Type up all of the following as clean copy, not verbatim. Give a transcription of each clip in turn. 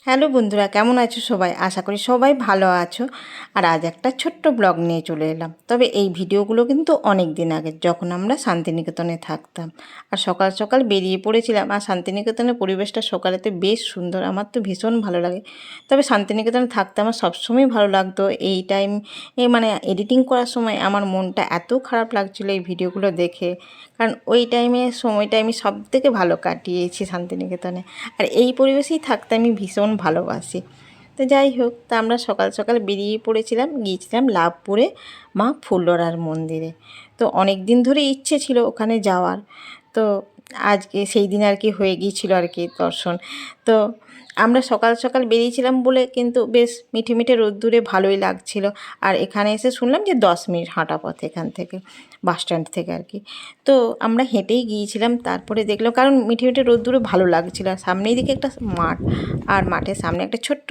Hello বন্ধুরা, কেমন আছো সবাই? আশা করি সবাই ভালো আছো। আর আজ একটা ছোট্ট ব্লগ নিয়ে চলে এলাম। তবে এই ভিডিওগুলো কিন্তু অনেক দিন আগে, যখন আমরা শান্তিনিকেতনে থাকতাম। আর সকাল সকাল বেরিয়ে পড়েছিলাম। আর শান্তিনিকেতনের পরিবেশটা সকালেতে বেশ সুন্দর, আমার তো ভীষণ ভালো লাগে। তবে শান্তিনিকেতনে থাকতে আমার সবসময় ভালো লাগতো। এই টাইম মানে এডিটিং করার সময় আমার মনটা এত খারাপ লাগছিলো এই ভিডিওগুলো দেখে, কারণ ওই সময়টা আমি সব থেকে ভালো কাটিয়েছি শান্তিনিকেতনে। আর এই পরিবেশেই থাকতে আমি ভীষণ ভালোবাসি। তো যাই হোক, তা আমরা সকাল সকাল বেরিয়ে পড়েছিলাম, গিয়েছিলাম লাভপুরে মা ফুল্লরার মন্দিরে। তো অনেক দিন ধরে ইচ্ছে ছিল ওখানে যাওয়ার। তো আজকে সেই দিন আর কি হয়ে গিয়েছিল আর কি দর্শন। তো আমরা সকাল সকাল বেরিয়েছিলাম বলে কিন্তু বেশ মিঠে মিঠে রোদ্দুরে ভালোই লাগছিল। আর এখানে এসে শুনলাম যে 10 মিনিট হাঁটা পথ এখান থেকে, বাস স্ট্যান্ড থেকে আর কি। তো আমরা হেঁটেই গিয়েছিলাম। তারপরে দেখলাম, কারণ মিঠে মিঠে রোদ্দুরে ভালো লাগছিল। আর সামনেই দিকে একটা মাঠ, আর মাঠের সামনে একটা ছোট্ট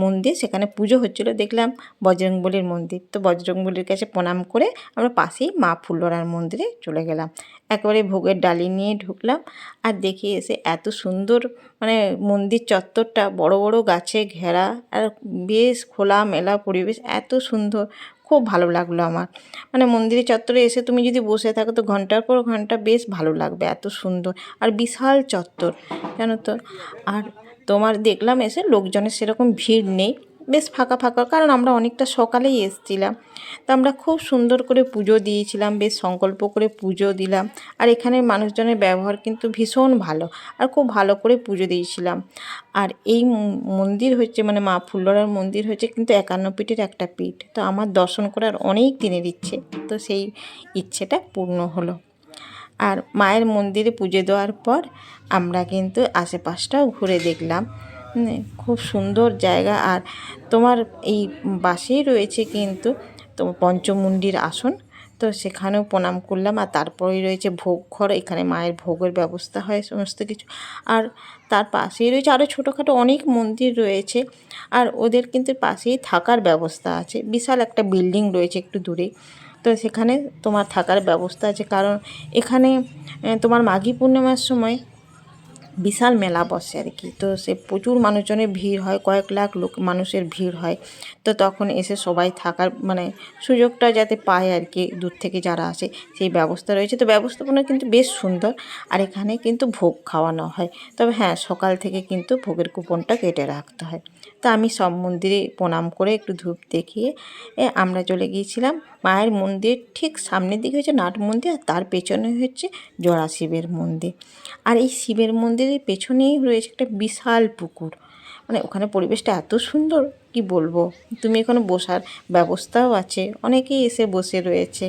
মন্দির, সেখানে পুজো হচ্ছিল। দেখলাম বজরংবলীর মন্দির। তো বজরংবলীর কাছে প্রণাম করে আমরা পাশেই মা ফুল্লরার মন্দিরে চলে গেলাম। একেবারে ভোগের ডালি নিয়ে ঢুকলাম। আর দেখি এসে এত সুন্দর, মানে মন্দির চত্বরটা বড় বড় গাছে ঘেরা, আর বেশ খোলা মেলা পরিবেশ, এত সুন্দর, খুব ভালো লাগলো আমার। মানে মন্দিরের চত্বরে এসে তুমি যদি বসে থাকো তো ঘন্টার পর ঘন্টা বেশ ভালো লাগবে, এত সুন্দর। আর বিশাল চত্বর, জানো তো। আর তোমার দেখলাম এসে লোকজনের সেরকম ভিড় নেই, বেশ ফাঁকা ফাঁকা, কারণ আমরা অনেকটা সকালেই এসেছিলাম। তো আমরা খুব সুন্দর করে পুজো দিয়েছিলাম, বেশ সংকল্প করে পুজো দিলাম। আর এখানের মানুষজনের ব্যবহার কিন্তু ভীষণ ভালো, আর খুব ভালো করে পুজো দিয়েছিলাম। আর এই মন্দির হচ্ছে, মানে মা ফুল্লরার মন্দির হচ্ছে কিন্তু 51 পীঠের একটা পীঠ। তো আমার দর্শন করার অনেক দিনের ইচ্ছে, তো সেই ইচ্ছেটা পূর্ণ হলো। আর মায়ের মন্দিরে পুজো দেওয়ার পর আমরা কিন্তু আশেপাশটাও ঘুরে দেখলাম। খুব সুন্দর জায়গা। আর তোমার এই বাসেই রয়েছে কিন্তু তোমার পঞ্চমুণ্ডির আসন। তো সেখানেও প্রণাম করলাম। আর তারপরেই রয়েছে ভোগ ঘর, এখানে মায়ের ভোগের ব্যবস্থা হয় সমস্ত কিছু। আর তার পাশেই রয়েছে আরও ছোটোখাটো অনেক মন্দির রয়েছে। আর ওদের কিন্তু পাশেই থাকার ব্যবস্থা আছে, বিশাল একটা বিল্ডিং রয়েছে একটু দূরে। তো সেখানে তোমার থাকার ব্যবস্থা আছে, কারণ এখানে তোমার মাঘী পূর্ণিমার সময় বিশাল মেলা বসে আর কি। তো সে প্রচুর মানুষজনের ভিড় হয়, কয়েক লাখ লোক মানুষের ভিড় হয়। তো তখন এসে সবাই থাকার মানে সুযোগটা যাতে পায় আর কি, দূর থেকে যারা আসে, সেই ব্যবস্থা রয়েছে। তো ব্যবস্থাপনা কিন্তু বেশ সুন্দর। আর এখানে কিন্তু ভোগ খাওয়ানো হয়। তবে হ্যাঁ, সকাল থেকে কিন্তু ভোগের কুপনটা কেটে রাখতে হয়। তা আমি সব মন্দিরে প্রণাম করে একটু ধূপ দেখিয়ে আমরা চলে গিয়েছিলাম মায়ের মন্দির। ঠিক সামনের দিকে হচ্ছে নাট মন্দির, আর তার পেছনে হচ্ছে জোড়া শিবের মন্দির। আর এই শিবের মন্দিরের পেছনেই রয়েছে একটা বিশাল পুকুর। মানে ওখানে পরিবেশটা এত সুন্দর, কি বলবো। তুমি এখানে বসার ব্যবস্থাও আছে, অনেকেই এসে বসে রয়েছে।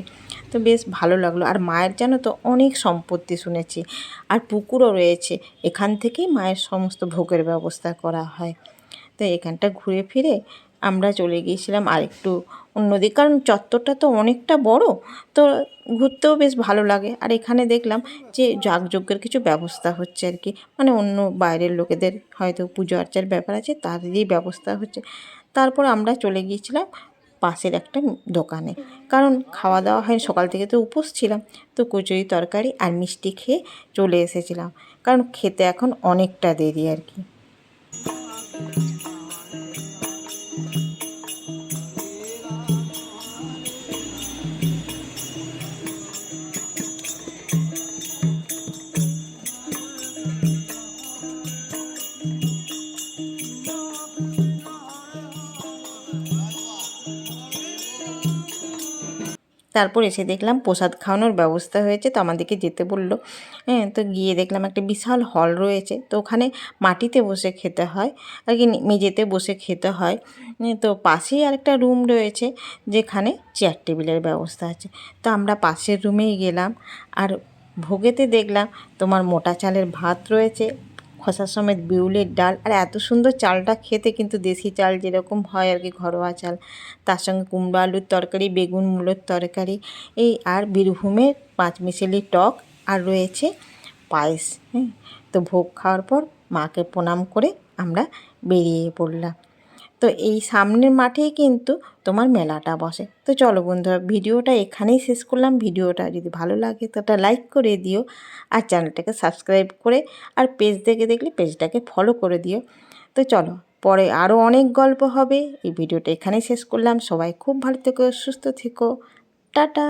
তো বেশ ভালো লাগলো। আর মায়ের জানো তো অনেক সম্পত্তি শুনেছি, আর পুকুরও রয়েছে। এখান থেকেই মায়ের সমস্ত ভোগের ব্যবস্থা করা হয়। তো এখানটা ঘুরে ফিরে আমরা চলে গিয়েছিলাম আর একটু অন্যদিকে, কারণ চত্বরটা তো অনেকটা বড়, তো ঘুরতেও বেশ ভালো লাগে। আর এখানে দেখলাম যে যাগযজ্ঞের কিছু ব্যবস্থা হচ্ছে আর কি, মানে অন্য বাইরের লোকেদের হয়তো পুজো আর্চার ব্যাপার আছে, তাদেরই ব্যবস্থা হচ্ছে। তারপর আমরা চলে গিয়েছিলাম পাশের একটা দোকানে, কারণ খাওয়া দাওয়া হয়, সকাল থেকে তো উপোস ছিলাম। তো কচুরি তরকারি আর মিষ্টি খেয়ে চলে এসেছিলাম, কারণ খেতে এখন অনেকটা দেরি আর কি। তারপর এসে দেখলাম প্রসাদ খাওয়ানোর ব্যবস্থা হয়েছে, তো আমাদেরকে যেতে বললো। হ্যাঁ, তো গিয়ে দেখলাম একটা বিশাল হল রয়েছে। তো ওখানে মাটিতে বসে খেতে হয় আর কি, মেঝেতে বসে খেতে হয়। তো পাশেই আরেকটা রুম রয়েছে, যেখানে চেয়ার টেবিলের ব্যবস্থা আছে। তো আমরা পাশের রুমেই গেলাম। আর ভোগেতে দেখলাম তোমার মোটা চালের ভাত রয়েছে, খোসা সমেত বিউলির ডাল। আর এত সুন্দর চালটা খেতে, কিন্তু দেশি চাল যেরকম হয় আর কি, ঘরোয়া চাল। তার সঙ্গে কুমড়ো আলুর তরকারি, বেগুন মূলোর তরকারি, এই আর বীরভূমের পাঁচমিশালি টক, আর রয়েছে পায়েস। হ্যাঁ, তো ভোগ খাওয়ার পর মাকে প্রণাম করে আমরা বেরিয়ে পড়লাম। তো এই সামনের মাঠেই কিন্তু তোমার মেলাটা বসে। তো চলো বন্ধুরা, ভিডিওটা এখানেই শেষ করলাম। ভিডিওটা যদি ভালো লাগে তো একটা লাইক করে দিও, আর চ্যানেলটাকে সাবস্ক্রাইব করে, আর পেজ থেকে দেখলে পেজটাকে ফলো করে দিও। তো চলো, পরে আরও অনেক গল্প হবে। এই ভিডিওটা এখানেই শেষ করলাম। সবাই খুব ভালো থেকো, সুস্থ থেকো। টাটা।